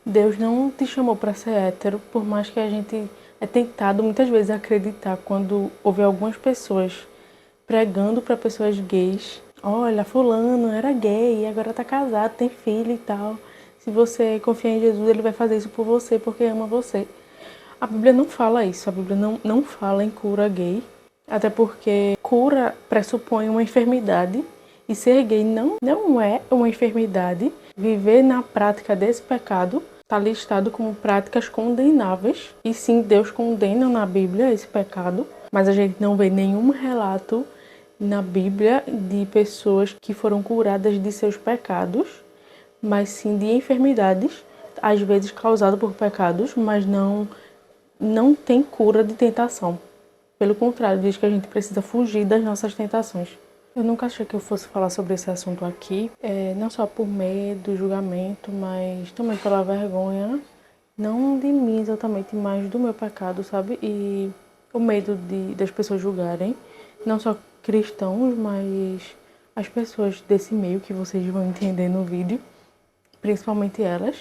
Deus não te chamou para ser hétero, por mais que a gente é tentado muitas vezes acreditar quando ouve algumas pessoas pregando para pessoas gays. Olha, fulano era gay e agora tá casado, tem filho e tal. Se você confia em Jesus, ele vai fazer isso por você porque ama você. A Bíblia não fala isso, a Bíblia não fala em cura gay, até porque cura pressupõe uma enfermidade e ser gay não é uma enfermidade. Viver na prática desse pecado está listado como práticas condenáveis e sim, Deus condena na Bíblia esse pecado, mas a gente não vê nenhum relato na Bíblia de pessoas que foram curadas de seus pecados, mas sim de enfermidades, às vezes causadas por pecados, mas não tem cura de tentação. Pelo contrário, diz que a gente precisa fugir das nossas tentações. Eu nunca achei que eu fosse falar sobre esse assunto aqui, não só por medo, julgamento, mas também pela vergonha, não de mim exatamente, mas do meu pecado, sabe? E o medo das pessoas julgarem, não só cristãos, mas as pessoas desse meio que vocês vão entender no vídeo, principalmente elas,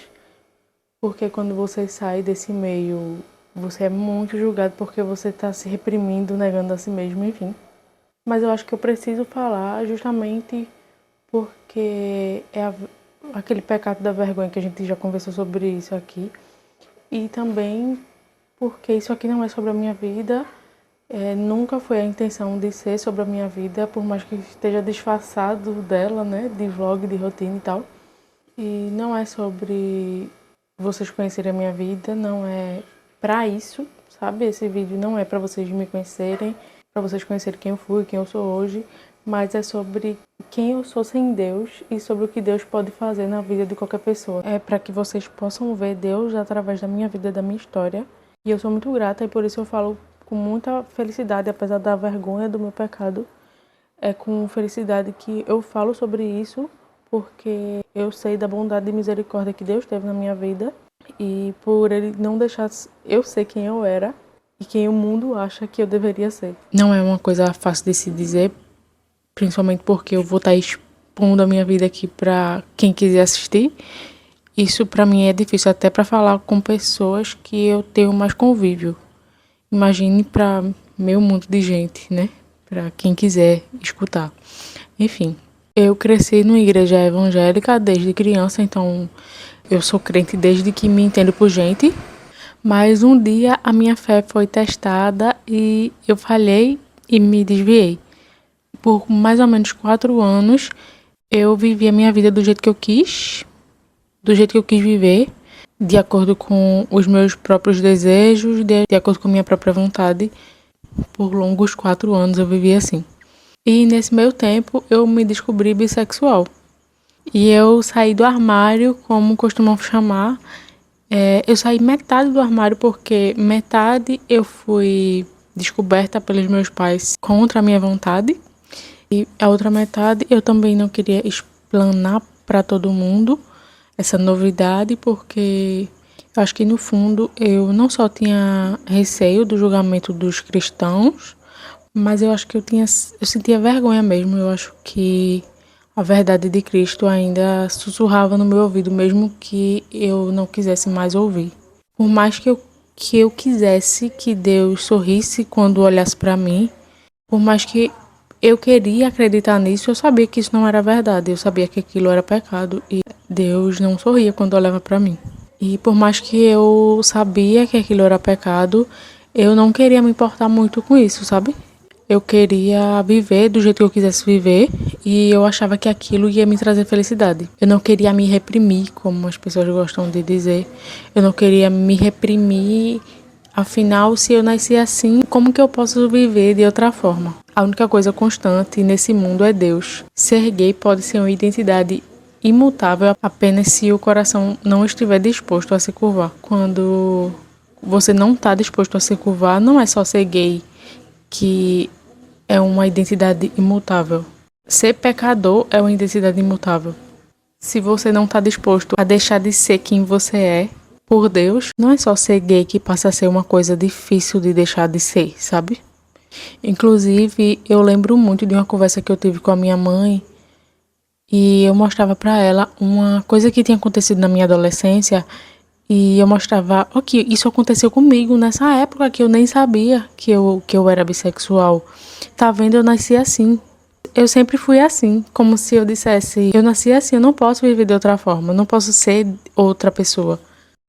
porque quando você sai desse meio, você é muito julgado porque você está se reprimindo, negando a si mesmo, enfim. Mas eu acho que eu preciso falar justamente porque aquele pecado da vergonha que a gente já conversou sobre isso aqui. E também porque isso aqui não é sobre a minha vida, nunca foi a intenção de ser sobre a minha vida, por mais que esteja disfarçado dela, né, de vlog, de rotina e tal. E não é sobre vocês conhecerem a minha vida, não é pra isso, sabe? Esse vídeo não é pra vocês me conhecerem, pra vocês conhecerem quem eu fui, quem eu sou hoje, mas é sobre quem eu sou sem Deus e sobre o que Deus pode fazer na vida de qualquer pessoa. É pra que vocês possam ver Deus através da minha vida, da minha história. E eu sou muito grata e por isso eu falo com muita felicidade, apesar da vergonha do meu pecado. É com felicidade que eu falo sobre isso, porque eu sei da bondade e misericórdia que Deus teve na minha vida e por Ele não deixar eu ser quem eu era e quem o mundo acha que eu deveria ser. Não é uma coisa fácil de se dizer, principalmente porque eu vou estar expondo a minha vida aqui para quem quiser assistir. Isso para mim é difícil até para falar com pessoas que eu tenho mais convívio. Imagine para meio mundo de gente, né? Para quem quiser escutar. Enfim, eu cresci numa igreja evangélica desde criança, então eu sou crente desde que me entendo por gente. Mas um dia a minha fé foi testada e eu falhei e me desviei. Por mais ou menos 4 anos, eu vivi a minha vida do jeito que eu quis viver, de acordo com os meus próprios desejos, de acordo com a minha própria vontade. Por longos 4 anos eu vivi assim. E nesse meio tempo eu me descobri bissexual. E eu saí do armário, como costumam chamar. Eu saí metade do armário porque metade eu fui descoberta pelos meus pais contra a minha vontade. E a outra metade eu também não queria explanar para todo mundo essa novidade, porque eu acho que no fundo eu não só tinha receio do julgamento dos cristãos, mas eu acho que eu sentia vergonha mesmo. Eu acho que a verdade de Cristo ainda sussurrava no meu ouvido, mesmo que eu não quisesse mais ouvir. Por mais que eu quisesse que Deus sorrisse quando olhasse para mim, por mais que eu queria acreditar nisso, eu sabia que isso não era verdade. Eu sabia que aquilo era pecado e Deus não sorria quando olhava para mim. E por mais que eu sabia que aquilo era pecado, eu não queria me importar muito com isso, sabe? Eu queria viver do jeito que eu quisesse viver e eu achava que aquilo ia me trazer felicidade. Eu não queria me reprimir, como as pessoas gostam de dizer. Eu não queria me reprimir. Afinal, se eu nasci assim, como que eu posso viver de outra forma? A única coisa constante nesse mundo é Deus. Ser gay pode ser uma identidade imutável apenas se o coração não estiver disposto a se curvar. Quando você não está disposto a se curvar, não é só ser gay que é uma identidade imutável. Ser pecador é uma identidade imutável. Se você não está disposto a deixar de ser quem você é, por Deus, não é só ser gay que passa a ser uma coisa difícil de deixar de ser, sabe? Inclusive, eu lembro muito de uma conversa que eu tive com a minha mãe e eu mostrava para ela uma coisa que tinha acontecido na minha adolescência E eu mostrava, ok, isso aconteceu comigo nessa época que eu nem sabia que eu era bissexual. Tá vendo? Eu nasci assim. Eu sempre fui assim, como se eu dissesse, eu nasci assim, eu não posso viver de outra forma, eu não posso ser outra pessoa.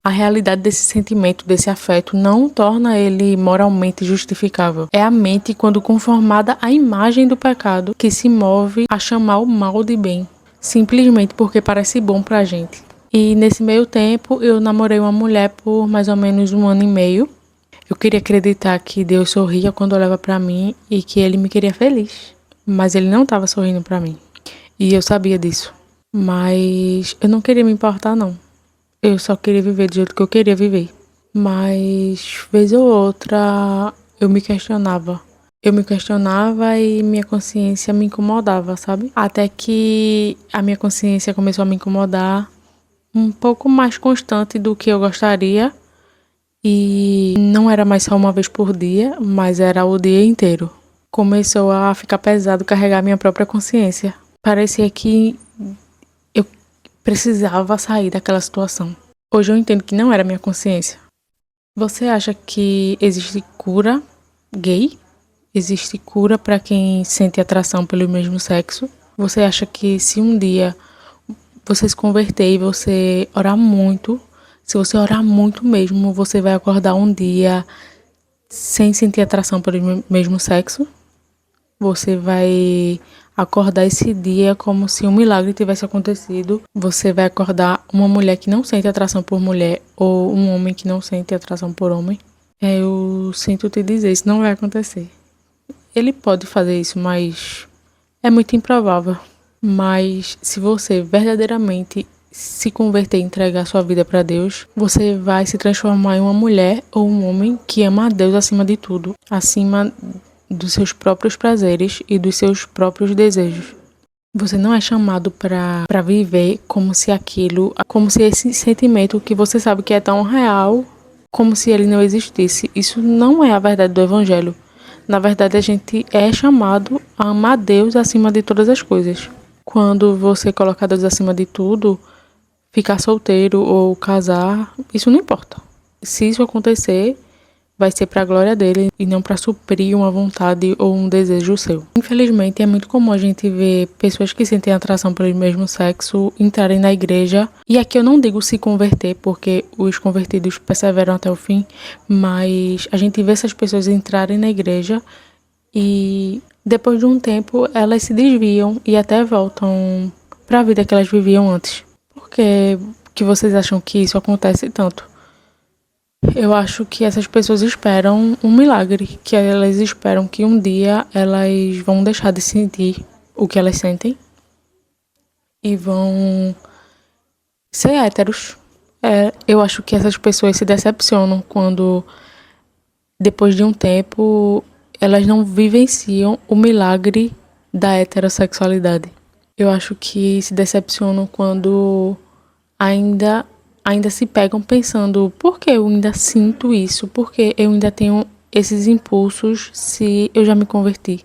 A realidade desse sentimento, desse afeto, não torna ele moralmente justificável. É a mente, quando conformada à imagem do pecado, que se move a chamar o mal de bem, simplesmente porque parece bom pra gente. E nesse meio tempo, eu namorei uma mulher por mais ou menos 1 ano e meio. Eu queria acreditar que Deus sorria quando olhava pra mim e que ele me queria feliz. Mas ele não estava sorrindo pra mim. E eu sabia disso. Mas eu não queria me importar, não. Eu só queria viver do jeito que eu queria viver. Mas, vez ou outra, eu me questionava. Eu me questionava e minha consciência me incomodava, sabe? Até que a minha consciência começou a me incomodar um pouco mais constante do que eu gostaria. E não era mais só uma vez por dia, mas era o dia inteiro. Começou a ficar pesado carregar minha própria consciência. Parecia que eu precisava sair daquela situação. Hoje eu entendo que não era minha consciência. Você acha que existe cura gay? Existe cura para quem sente atração pelo mesmo sexo? Você acha que se um dia você se converter e você orar muito, se você orar muito mesmo, você vai acordar um dia sem sentir atração pelo mesmo sexo? Você vai acordar esse dia como se um milagre tivesse acontecido. Você vai acordar uma mulher que não sente atração por mulher ou um homem que não sente atração por homem. Eu sinto te dizer, isso não vai acontecer. Ele pode fazer isso, mas é muito improvável. Mas se você verdadeiramente se converter e entregar sua vida para Deus, você vai se transformar em uma mulher ou um homem que ama a Deus acima de tudo, acima dos seus próprios prazeres e dos seus próprios desejos. Você não é chamado para viver como se esse sentimento que você sabe que é tão real, como se ele não existisse. Isso não é a verdade do evangelho. Na verdade, a gente é chamado a amar Deus acima de todas as coisas. Quando você coloca Deus acima de tudo, ficar solteiro ou casar, isso não importa. Se isso acontecer, vai ser para a glória dele e não para suprir uma vontade ou um desejo seu. Infelizmente, é muito comum a gente ver pessoas que sentem atração pelo mesmo sexo entrarem na igreja. E aqui eu não digo se converter, porque os convertidos perseveram até o fim, mas a gente vê essas pessoas entrarem na igreja e depois de um tempo elas se desviam e até voltam para a vida que elas viviam antes. Por que vocês acham que isso acontece tanto? Eu acho que essas pessoas esperam um milagre, que elas esperam que um dia elas vão deixar de sentir o que elas sentem e vão ser héteros. Eu acho que essas pessoas se decepcionam quando, depois de um tempo, elas não vivenciam o milagre da heterossexualidade. Eu acho que se decepcionam quando ainda ainda se pegam pensando, por que eu ainda sinto isso? Por que eu ainda tenho esses impulsos se eu já me converti?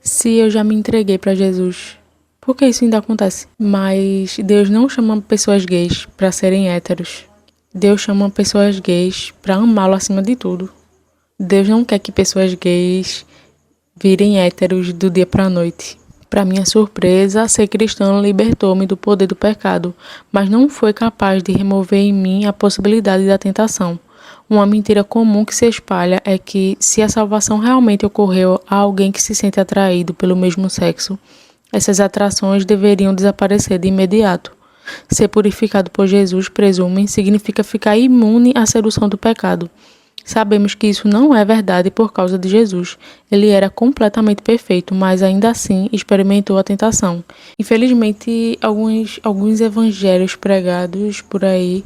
Se eu já me entreguei para Jesus? Por que isso ainda acontece? Mas Deus não chama pessoas gays para serem héteros. Deus chama pessoas gays para amá-lo acima de tudo. Deus não quer que pessoas gays virem héteros do dia para a noite. Para minha surpresa, ser cristão libertou-me do poder do pecado, mas não foi capaz de remover em mim a possibilidade da tentação. Uma mentira comum que se espalha é que, se a salvação realmente ocorreu a alguém que se sente atraído pelo mesmo sexo, essas atrações deveriam desaparecer de imediato. Ser purificado por Jesus, presumem, significa ficar imune à sedução do pecado. Sabemos que isso não é verdade por causa de Jesus. Ele era completamente perfeito, mas ainda assim experimentou a tentação. Infelizmente, alguns evangelhos pregados por aí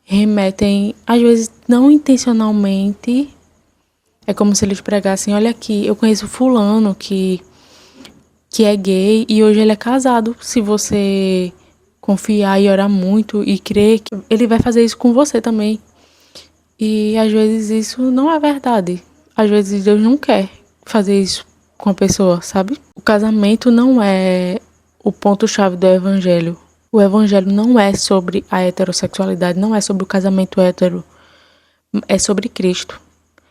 remetem, às vezes não intencionalmente, é como se eles pregassem, olha aqui, eu conheço fulano que é gay e hoje ele é casado. Se você confiar e orar muito e crer, que ele vai fazer isso com você também. E às vezes isso não é verdade. Às vezes Deus não quer fazer isso com a pessoa, sabe? O casamento não é o ponto-chave do evangelho. O evangelho não é sobre a heterossexualidade, não é sobre o casamento hétero, é sobre Cristo.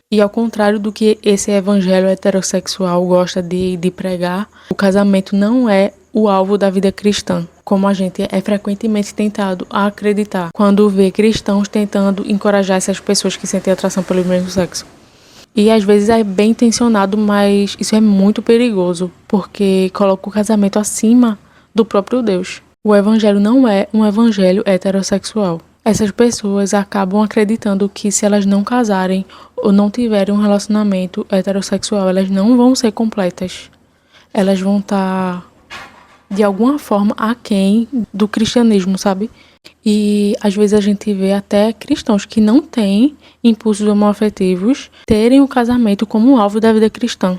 E ao contrário do que esse evangelho heterossexual gosta de pregar, o casamento não é o alvo da vida cristã, como a gente é frequentemente tentado a acreditar quando vê cristãos tentando encorajar essas pessoas que sentem atração pelo mesmo sexo. E às vezes é bem intencionado, mas isso é muito perigoso, porque coloca o casamento acima do próprio Deus. O evangelho não é um evangelho heterossexual. Essas pessoas acabam acreditando que se elas não casarem ou não tiverem um relacionamento heterossexual, elas não vão ser completas. Elas vão estar, de alguma forma, aquém do cristianismo, sabe? E às vezes a gente vê até cristãos que não têm impulsos homoafetivos terem o casamento como alvo da vida cristã.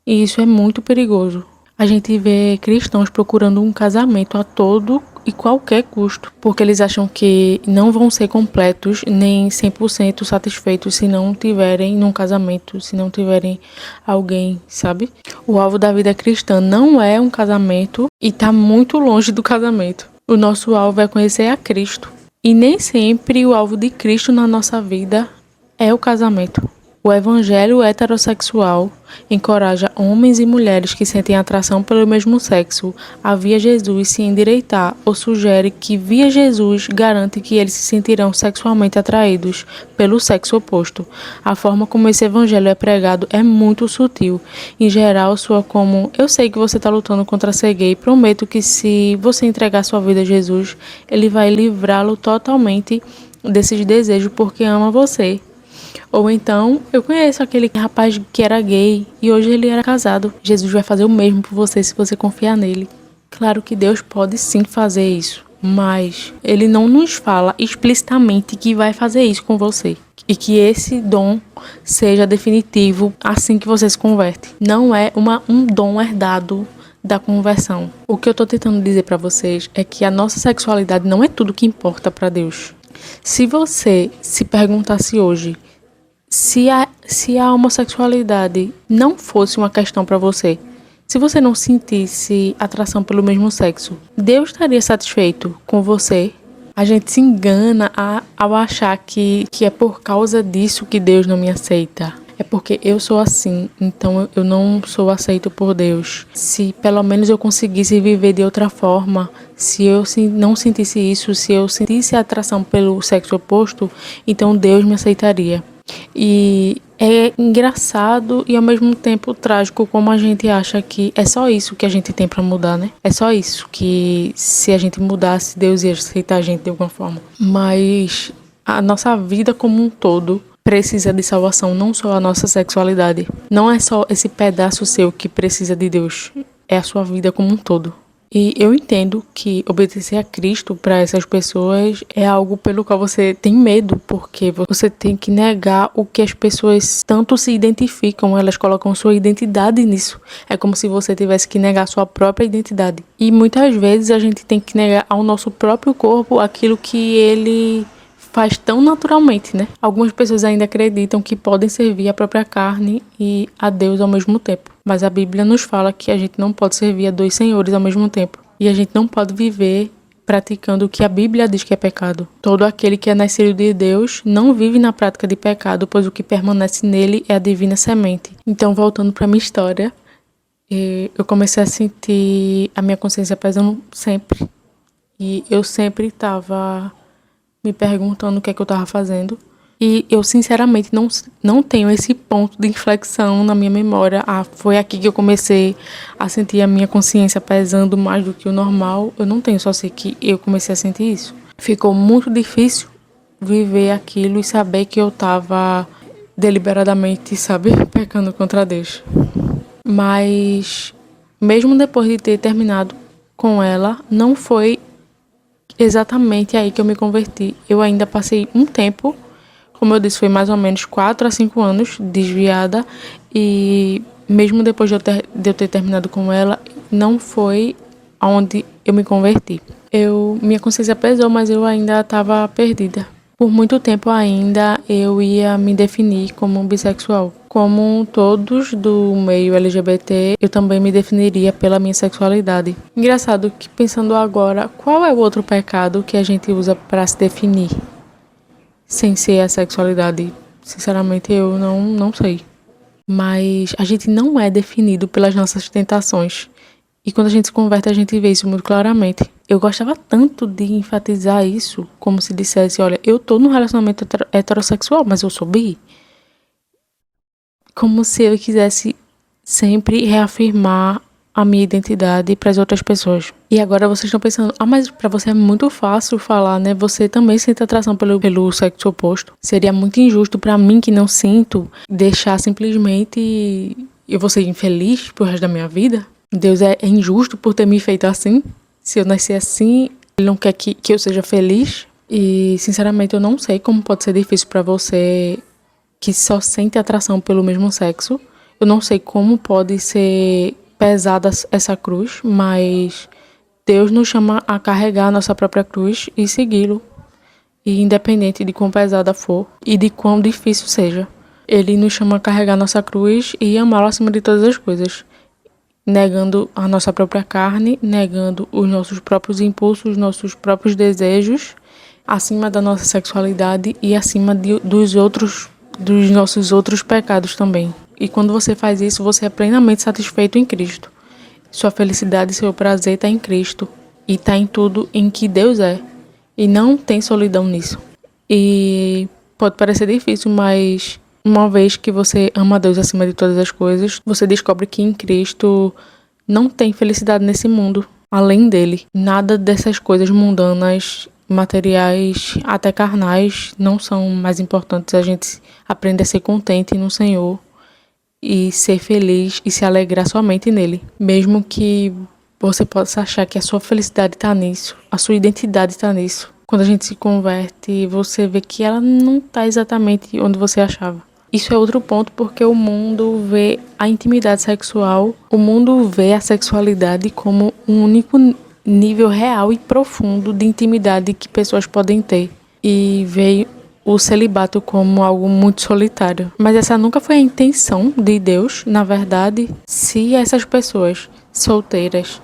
E isso é muito perigoso. A gente vê cristãos procurando um casamento a todo e qualquer custo, porque eles acham que não vão ser completos nem 100% satisfeitos se não tiverem num casamento, se não tiverem alguém, sabe? O alvo da vida cristã não é um casamento e está muito longe do casamento. O nosso alvo é conhecer a Cristo. E nem sempre o alvo de Cristo na nossa vida é o casamento. O evangelho heterossexual encoraja homens e mulheres que sentem atração pelo mesmo sexo a via Jesus se endireitar ou sugere que via Jesus garante que eles se sentirão sexualmente atraídos pelo sexo oposto. A forma como esse evangelho é pregado é muito sutil. Em geral, soa como: eu sei que você está lutando contra ser gay, prometo que se você entregar sua vida a Jesus, ele vai livrá-lo totalmente desses desejos porque ama você. Ou então, eu conheço aquele rapaz que era gay e hoje ele era casado. Jesus vai fazer o mesmo por você se você confiar nele. Claro que Deus pode sim fazer isso, mas ele não nos fala explicitamente que vai fazer isso com você. E que esse dom seja definitivo assim que você se converte. Não é um dom herdado da conversão. O que eu tô tentando dizer para vocês é que a nossa sexualidade não é tudo que importa para Deus. Se você se perguntasse hoje se a homossexualidade não fosse uma questão para você, se você não sentisse atração pelo mesmo sexo, Deus estaria satisfeito com você? A gente se engana ao achar que é por causa disso que Deus não me aceita. É porque eu sou assim, então eu não sou aceito por Deus. Se pelo menos eu conseguisse viver de outra forma, se eu não sentisse isso, se eu sentisse atração pelo sexo oposto, então Deus me aceitaria. E é engraçado e ao mesmo tempo trágico como a gente acha que é só isso que a gente tem pra mudar, né? É só isso que se a gente mudasse, Deus ia aceitar a gente de alguma forma. Mas a nossa vida como um todo precisa de salvação, não só a nossa sexualidade. Não é só esse pedaço seu que precisa de Deus, é a sua vida como um todo. E eu entendo que obedecer a Cristo para essas pessoas é algo pelo qual você tem medo, porque você tem que negar o que as pessoas tanto se identificam, elas colocam sua identidade nisso. É como se você tivesse que negar sua própria identidade. E muitas vezes a gente tem que negar ao nosso próprio corpo aquilo que ele faz tão naturalmente, né? Algumas pessoas ainda acreditam que podem servir a própria carne e a Deus ao mesmo tempo. Mas a Bíblia nos fala que a gente não pode servir a dois senhores ao mesmo tempo. E a gente não pode viver praticando o que a Bíblia diz que é pecado. Todo aquele que é nascido de Deus não vive na prática de pecado, pois o que permanece nele é a divina semente. Então, voltando para minha história, eu comecei a sentir a minha consciência pesando sempre. E eu sempre estava me perguntando o que é que eu estava fazendo. E eu, sinceramente, não tenho esse ponto de inflexão na minha memória. Foi aqui que eu comecei a sentir a minha consciência pesando mais do que o normal. Eu não tenho, só sei que eu comecei a sentir isso. Ficou muito difícil viver aquilo e saber que eu estava deliberadamente, sabe, pecando contra Deus. Mas, mesmo depois de ter terminado com ela, não foi exatamente aí que eu me converti. Eu ainda passei um tempo, como eu disse, foi mais ou menos 4 a 5 anos desviada, e mesmo depois de eu ter terminado com ela, não foi onde eu me converti. Minha consciência pesou, mas eu ainda estava perdida. Por muito tempo ainda eu ia me definir como bissexual. Como todos do meio LGBT, eu também me definiria pela minha sexualidade. Engraçado que pensando agora, qual é o outro pecado que a gente usa para se definir sem ser a sexualidade? Sinceramente, eu não sei. Mas a gente não é definido pelas nossas tentações. E quando a gente se converte, a gente vê isso muito claramente. Eu gostava tanto de enfatizar isso, como se dissesse, olha, eu tô num relacionamento heterossexual, mas eu sou bi. Como se eu quisesse sempre reafirmar a minha identidade para as outras pessoas. E agora vocês estão pensando, mas para você é muito fácil falar, né? Você também sente atração pelo sexo oposto. Seria muito injusto para mim que não sinto deixar simplesmente eu vou ser infeliz pro resto da minha vida? Deus é injusto por ter me feito assim? Se eu nasci assim, Ele não quer que eu seja feliz? E, sinceramente, eu não sei como pode ser difícil para você que só sente atração pelo mesmo sexo. Eu não sei como pode ser pesada essa cruz, mas Deus nos chama a carregar a nossa própria cruz e segui-lo. E independente de quão pesada for e de quão difícil seja, Ele nos chama a carregar nossa cruz e amá-lo acima de todas as coisas. Negando a nossa própria carne, negando os nossos próprios impulsos, os nossos próprios desejos, acima da nossa sexualidade e acima dos nossos outros pecados também. E quando você faz isso, você é plenamente satisfeito em Cristo. Sua felicidade e seu prazer está em Cristo e está em tudo em que Deus é. E não tem solidão nisso. E pode parecer difícil, mas uma vez que você ama Deus acima de todas as coisas, você descobre que em Cristo não tem felicidade nesse mundo, além dele. Nada dessas coisas mundanas, materiais, até carnais, não são mais importantes. A gente aprende a ser contente no Senhor e ser feliz e se alegrar somente nele. Mesmo que você possa achar que a sua felicidade está nisso, a sua identidade está nisso. Quando a gente se converte, você vê que ela não está exatamente onde você achava. Isso é outro ponto porque o mundo vê a intimidade sexual, o mundo vê a sexualidade como um único nível real e profundo de intimidade que pessoas podem ter. E vê o celibato como algo muito solitário. Mas essa nunca foi a intenção de Deus, na verdade. Se essas pessoas solteiras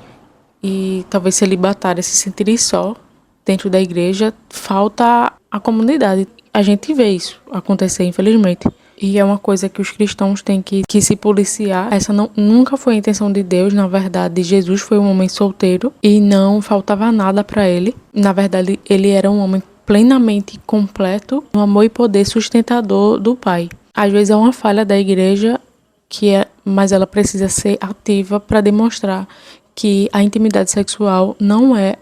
e talvez celibatárias se sentirem só dentro da igreja, falta a comunidade. A gente vê isso acontecer, infelizmente. E é uma coisa que os cristãos têm que se policiar. Essa nunca foi a intenção de Deus. Na verdade, Jesus foi um homem solteiro e não faltava nada para ele. Na verdade, ele era um homem plenamente completo no amor e poder sustentador do Pai. Às vezes é uma falha da igreja, mas ela precisa ser ativa para demonstrar que a intimidade sexual não é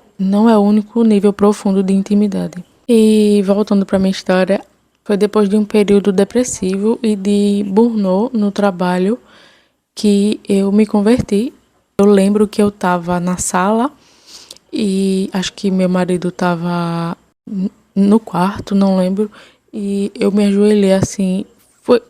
o único nível profundo de intimidade. E voltando para minha história, foi depois de um período depressivo e de burnout no trabalho que eu me converti. Eu lembro que eu estava na sala e acho que meu marido estava no quarto, não lembro. E eu me ajoelhei assim.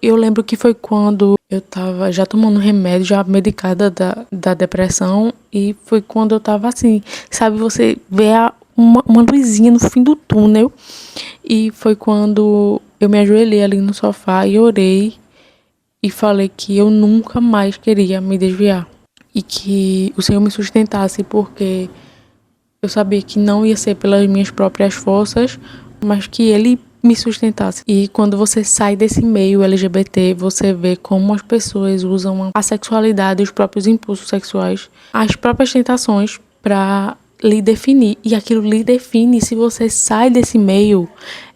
Eu lembro que foi quando eu estava já tomando remédio, já medicada da depressão. E foi quando eu estava assim, sabe, você vê uma luzinha no fim do túnel. E foi quando eu me ajoelhei ali no sofá e orei e falei que eu nunca mais queria me desviar. E que o Senhor me sustentasse, porque eu sabia que não ia ser pelas minhas próprias forças, mas que Ele me sustentasse. E quando você sai desse meio LGBT, você vê como as pessoas usam a sexualidade, os próprios impulsos sexuais, as próprias tentações para lhe definir. E aquilo lhe define. Se você sai desse meio,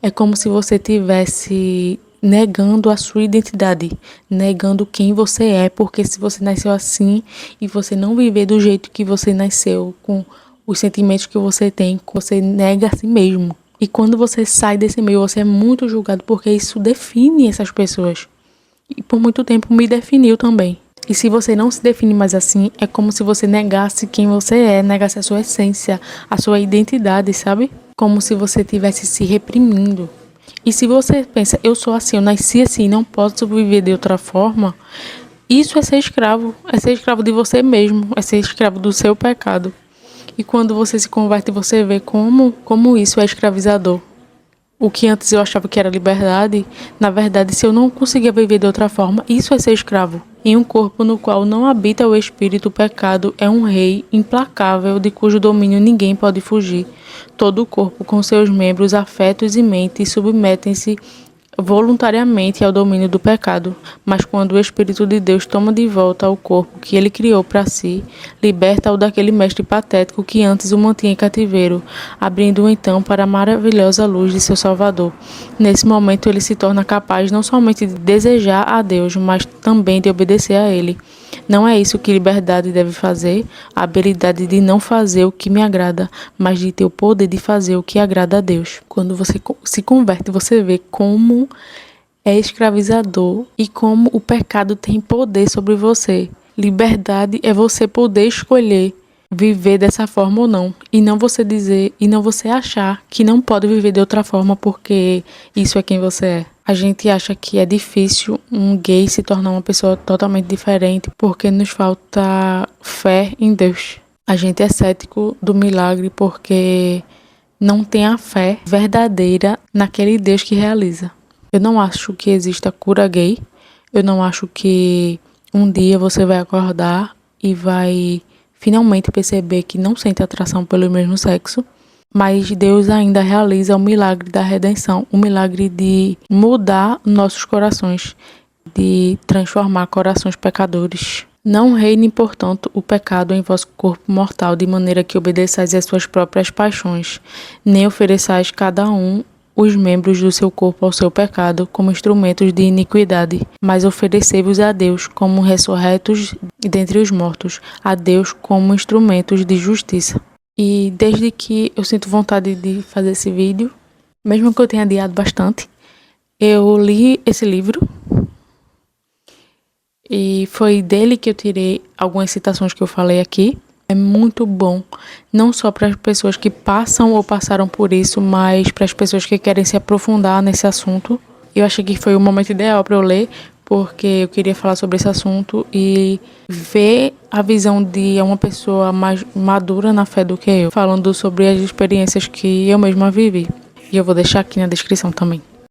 é como se você tivesse negando a sua identidade, negando quem você é, porque se você nasceu assim e você não viver do jeito que você nasceu, com os sentimentos que você tem, você nega a si mesmo. E quando você sai desse meio, você é muito julgado, porque isso define essas pessoas. E por muito tempo me definiu também. E se você não se define mais assim, é como se você negasse quem você é, negasse a sua essência, a sua identidade, sabe? Como se você estivesse se reprimindo. E se você pensa, eu sou assim, eu nasci assim, não posso viver de outra forma, isso é ser escravo de você mesmo, é ser escravo do seu pecado. E quando você se converte, você vê como isso é escravizador. O que antes eu achava que era liberdade, na verdade, se eu não conseguia viver de outra forma, isso é ser escravo. Em um corpo no qual não habita o espírito, o pecado é um rei implacável de cujo domínio ninguém pode fugir. Todo o corpo, com seus membros, afetos e mente, submetem-se voluntariamente ao domínio do pecado, mas quando o Espírito de Deus toma de volta o corpo que ele criou para si, liberta-o daquele mestre patético que antes o mantinha em cativeiro, abrindo-o então para a maravilhosa luz de seu Salvador. Nesse momento ele se torna capaz não somente de desejar a Deus, mas também de obedecer a ele. Não é isso que liberdade deve fazer, a habilidade de não fazer o que me agrada, mas de ter o poder de fazer o que agrada a Deus. Quando você se converte, você vê como é escravizador e como o pecado tem poder sobre você. Liberdade é você poder escolher viver dessa forma ou não, e não você dizer e não você achar que não pode viver de outra forma porque isso é quem você é. A gente acha que é difícil um gay se tornar uma pessoa totalmente diferente porque nos falta fé em Deus. A gente é cético do milagre porque não tem a fé verdadeira naquele Deus que realiza. Eu não acho que exista cura gay. Eu não acho que um dia você vai acordar e vai finalmente perceber que não sente atração pelo mesmo sexo. Mas Deus ainda realiza o milagre da redenção, o milagre de mudar nossos corações, de transformar corações pecadores. Não reine, portanto, o pecado em vosso corpo mortal, de maneira que obedeçais às suas próprias paixões, nem ofereçais cada um os membros do seu corpo ao seu pecado como instrumentos de iniquidade, mas oferecei-vos a Deus como ressurretos dentre os mortos, a Deus como instrumentos de justiça. E desde que eu sinto vontade de fazer esse vídeo, mesmo que eu tenha adiado bastante, eu li esse livro e foi dele que eu tirei algumas citações que eu falei aqui. É muito bom, não só para as pessoas que passam ou passaram por isso, mas para as pessoas que querem se aprofundar nesse assunto. Eu achei que foi o momento ideal para eu ler, porque eu queria falar sobre esse assunto e ver a visão de uma pessoa mais madura na fé do que eu, falando sobre as experiências que eu mesma vivi. E eu vou deixar aqui na descrição também.